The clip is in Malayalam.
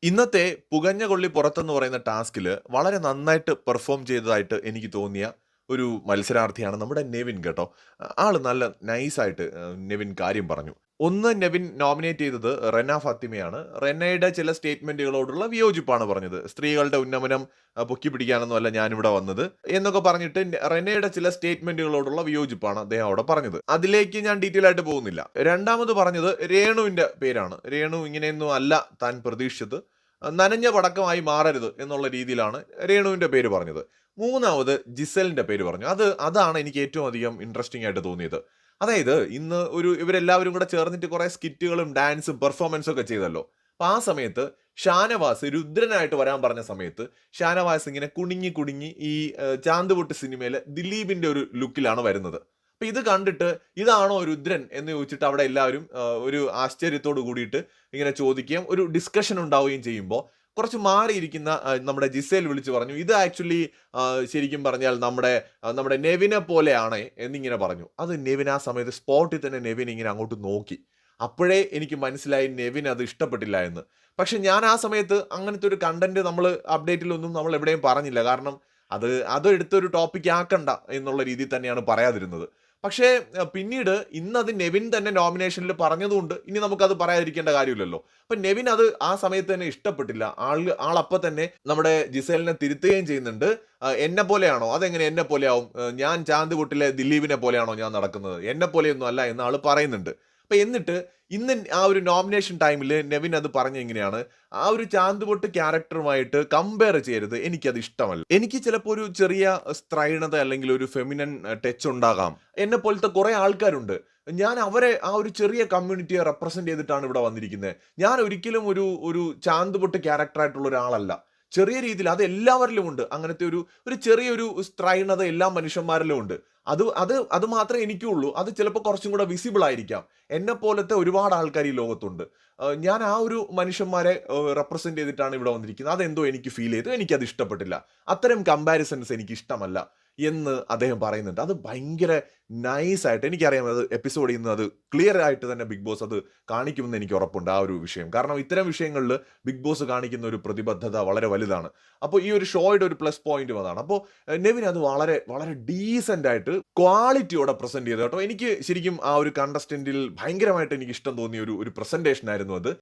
ഇന്നത്തെ പുകഞ്ഞ കൊള്ളി പുറത്തെന്ന് പറയുന്ന ടാസ്കില് വളരെ നന്നായിട്ട് പെർഫോം ചെയ്തതായിട്ട് എനിക്ക് തോന്നിയ ഒരു മത്സരാർത്ഥിയാണ് നമ്മുടെ നെവിൻ കേട്ടോ. ആള് നല്ല നൈസായിട്ട് നെവിൻ കാര്യം പറഞ്ഞു. ഒന്ന് നെവിൻ നോമിനേറ്റ് ചെയ്തത് റെന ഫാത്തിമയാണ്. റെനയുടെ ചില സ്റ്റേറ്റ്മെന്റുകളോടുള്ള വിയോജിപ്പാണ് പറഞ്ഞത്. സ്ത്രീകളുടെ ഉന്നമനം പൊക്കി പിടിക്കാനൊന്നും അല്ല ഞാനിവിടെ വന്നത് എന്നൊക്കെ പറഞ്ഞിട്ട് റെനയുടെ ചില സ്റ്റേറ്റ്മെന്റുകളോടുള്ള വിയോജിപ്പാണ് അദ്ദേഹം അവിടെ പറഞ്ഞത്. അതിലേക്ക് ഞാൻ ഡീറ്റെയിൽ ആയിട്ട് പോകുന്നില്ല. രണ്ടാമത് പറഞ്ഞത് രേണുവിന്റെ പേരാണ്. രേണു ഇങ്ങനെയൊന്നും അല്ല താൻ പ്രതീക്ഷിച്ചത്. നനഞ്ഞ പടക്കമായി മാറരുത് എന്നുള്ള രീതിയിലാണ് രേണുവിന്റെ പേര് പറഞ്ഞത്. മൂന്നാമത് ജിസലിന്റെ പേര് പറഞ്ഞു. അതാണ് എനിക്ക് ഏറ്റവും അധികം ഇൻട്രസ്റ്റിംഗ് ആയിട്ട് തോന്നിയത്. അതായത് ഇന്ന് ഇവരെല്ലാവരും കൂടെ ചേർന്നിട്ട് കുറെ സ്കിറ്റുകളും ഡാൻസും പെർഫോമൻസും ഒക്കെ ചെയ്തല്ലോ. അപ്പൊ ആ സമയത്ത് ഷാനവാസ് രുദ്രനായിട്ട് വരാൻ പറഞ്ഞ സമയത്ത് ഷാനവാസ് ഇങ്ങനെ കുടുങ്ങി കുടുങ്ങി ഈ ചാന്ത് പൊട്ട് സിനിമയിലെ ദിലീപിന്റെ ഒരു ലുക്കിലാണ് വരുന്നത്. അപ്പൊ ഇത് കണ്ടിട്ട് ഇതാണോ രുദ്രൻ എന്ന് ചോദിച്ചിട്ട് അവിടെ എല്ലാവരും ഒരു ആശ്ചര്യത്തോട് കൂടിയിട്ട് ഇങ്ങനെ ചോദിക്കുകയും ഒരു ഡിസ്കഷൻ ഉണ്ടാവുകയും ചെയ്യുമ്പോൾ കുറച്ച് മാറിയിരിക്കുന്ന നമ്മുടെ ജിസേൽ വിളിച്ചു പറഞ്ഞു ഇത് ആക്ച്വലി ശരിക്കും പറഞ്ഞാൽ നമ്മുടെ നെവിനെ പോലെയാണ് എന്നിങ്ങനെ പറഞ്ഞു. അത് നെവിൻ ആ സമയത്ത് സ്പോട്ടിൽ തന്നെ നെവിൻ ഇങ്ങനെ അങ്ങോട്ട് നോക്കി. അപ്പോഴേ എനിക്ക് മനസ്സിലായി നെവിൻ അത് ഇഷ്ടപ്പെട്ടില്ല എന്ന്. പക്ഷെ ഞാൻ ആ സമയത്ത് അങ്ങനത്തെ ഒരു കണ്ടന്റ് നമ്മൾ അപ്ഡേറ്റിലൊന്നും നമ്മൾ എവിടെയും പറഞ്ഞില്ല. കാരണം അത് എടുത്തൊരു ടോപ്പിക് ആക്കണ്ട എന്നുള്ള രീതിയിൽ തന്നെയാണ് പറയാതിരുന്നത്. പക്ഷേ പിന്നീട് ഇന്നത് നെവിൻ തന്നെ നോമിനേഷനിൽ പറഞ്ഞതുകൊണ്ട് ഇനി നമുക്കത് പറയാതിരിക്കേണ്ട കാര്യമില്ലല്ലോ. അപ്പൊ നെവിൻ അത് ആ സമയത്ത് തന്നെ ഇഷ്ടപ്പെട്ടില്ല. ആളപ്പം തന്നെ നമ്മുടെ ജിസേലിനെ തിരുത്തുകയും ചെയ്യുന്നുണ്ട്. എന്നെ പോലെയാണോ, അതെങ്ങനെ എന്നെ പോലെയാവും, ഞാൻ ചാന്ത് പൊട്ടിലെ ദിലീപിനെ പോലെയാണോ ഞാൻ നടക്കുന്നത്, എന്നെ പോലെയൊന്നും അല്ല എന്ന് ആള് പറയുന്നുണ്ട്. അപ്പൊ എന്നിട്ട് ഇന്ന് ആ ഒരു നോമിനേഷൻ ടൈമിൽ നെവിൻ അത് പറഞ്ഞ എങ്ങനെയാണ്, ആ ഒരു ചാന്തുപൊട്ട് ക്യാരക്ടറുമായിട്ട് കമ്പയർ ചെയ്യരുത്, എനിക്കത് ഇഷ്ടമല്ല. എനിക്ക് ചിലപ്പോൾ ഒരു ചെറിയ സ്ത്രൈണത അല്ലെങ്കിൽ ഒരു ഫെമിനൻ ടച്ച് ഉണ്ടാകാം. എന്നെ പോലത്തെ കുറെ ആൾക്കാരുണ്ട്. ഞാൻ അവരെ ആ ഒരു ചെറിയ കമ്മ്യൂണിറ്റിയെ റെപ്രസെന്റ് ചെയ്തിട്ടാണ് ഇവിടെ വന്നിരിക്കുന്നത്. ഞാൻ ഒരിക്കലും ഒരു ചാന്തുപൊട്ട് ക്യാരക്ടറായിട്ടുള്ള ഒരാളല്ല. ചെറിയ രീതിയിൽ അത് എല്ലാവരിലും ഉണ്ട്. അങ്ങനത്തെ ഒരു ചെറിയൊരു സ്ത്രൈണത എല്ലാ മനുഷ്യന്മാരിലും ഉണ്ട്. അത് മാത്രമേ എനിക്കുള്ളൂ. അത് ചിലപ്പോൾ കുറച്ചും കൂടെ വിസിബിൾ ആയിരിക്കാം. എന്നെ പോലത്തെ ഒരുപാട് ആൾക്കാർ ഈ ലോകത്തുണ്ട്. ഞാൻ ആ ഒരു മനുഷ്യന്മാരെ റെപ്രസെന്റ് ചെയ്തിട്ടാണ് ഇവിടെ വന്നിരിക്കുന്നത്. അതെന്തോ എനിക്ക് ഫീൽ ചെയ്തു, എനിക്കത് ഇഷ്ടപ്പെട്ടില്ല. അത്തരം കമ്പാരിസൺസ് എനിക്ക് ഇഷ്ടമല്ല എന്ന് അദ്ദേഹം പറയുന്നുണ്ട്. അത് ഭയങ്കര നൈസായിട്ട് എനിക്കറിയാം. അത് എപ്പിസോഡിൽ നിന്ന് അത് ക്ലിയർ ആയിട്ട് തന്നെ ബിഗ് ബോസ് അത് കാണിക്കുമെന്ന് എനിക്ക് ഉറപ്പുണ്ട് ആ ഒരു വിഷയം. കാരണം ഇത്തരം വിഷയങ്ങളിൽ ബിഗ് ബോസ് കാണിക്കുന്ന ഒരു പ്രതിബദ്ധത വളരെ വലുതാണ്. അപ്പോൾ ഈ ഒരു ഷോയുടെ ഒരു പ്ലസ് പോയിന്റും അതാണ്. അപ്പോൾ നെവിൻ അത് വളരെ വളരെ ഡീസന്റ് ആയിട്ട് ക്വാളിറ്റിയോടെ പ്രസന്റ് ചെയ്തു കേട്ടോ. എനിക്ക് ശരിക്കും ആ ഒരു കണ്ടസ്റ്റന്റിൽ ഭയങ്കരമായിട്ട് എനിക്ക് ഇഷ്ടം തോന്നിയ ഒരു പ്രസന്റേഷൻ ആയിരുന്നു അത്.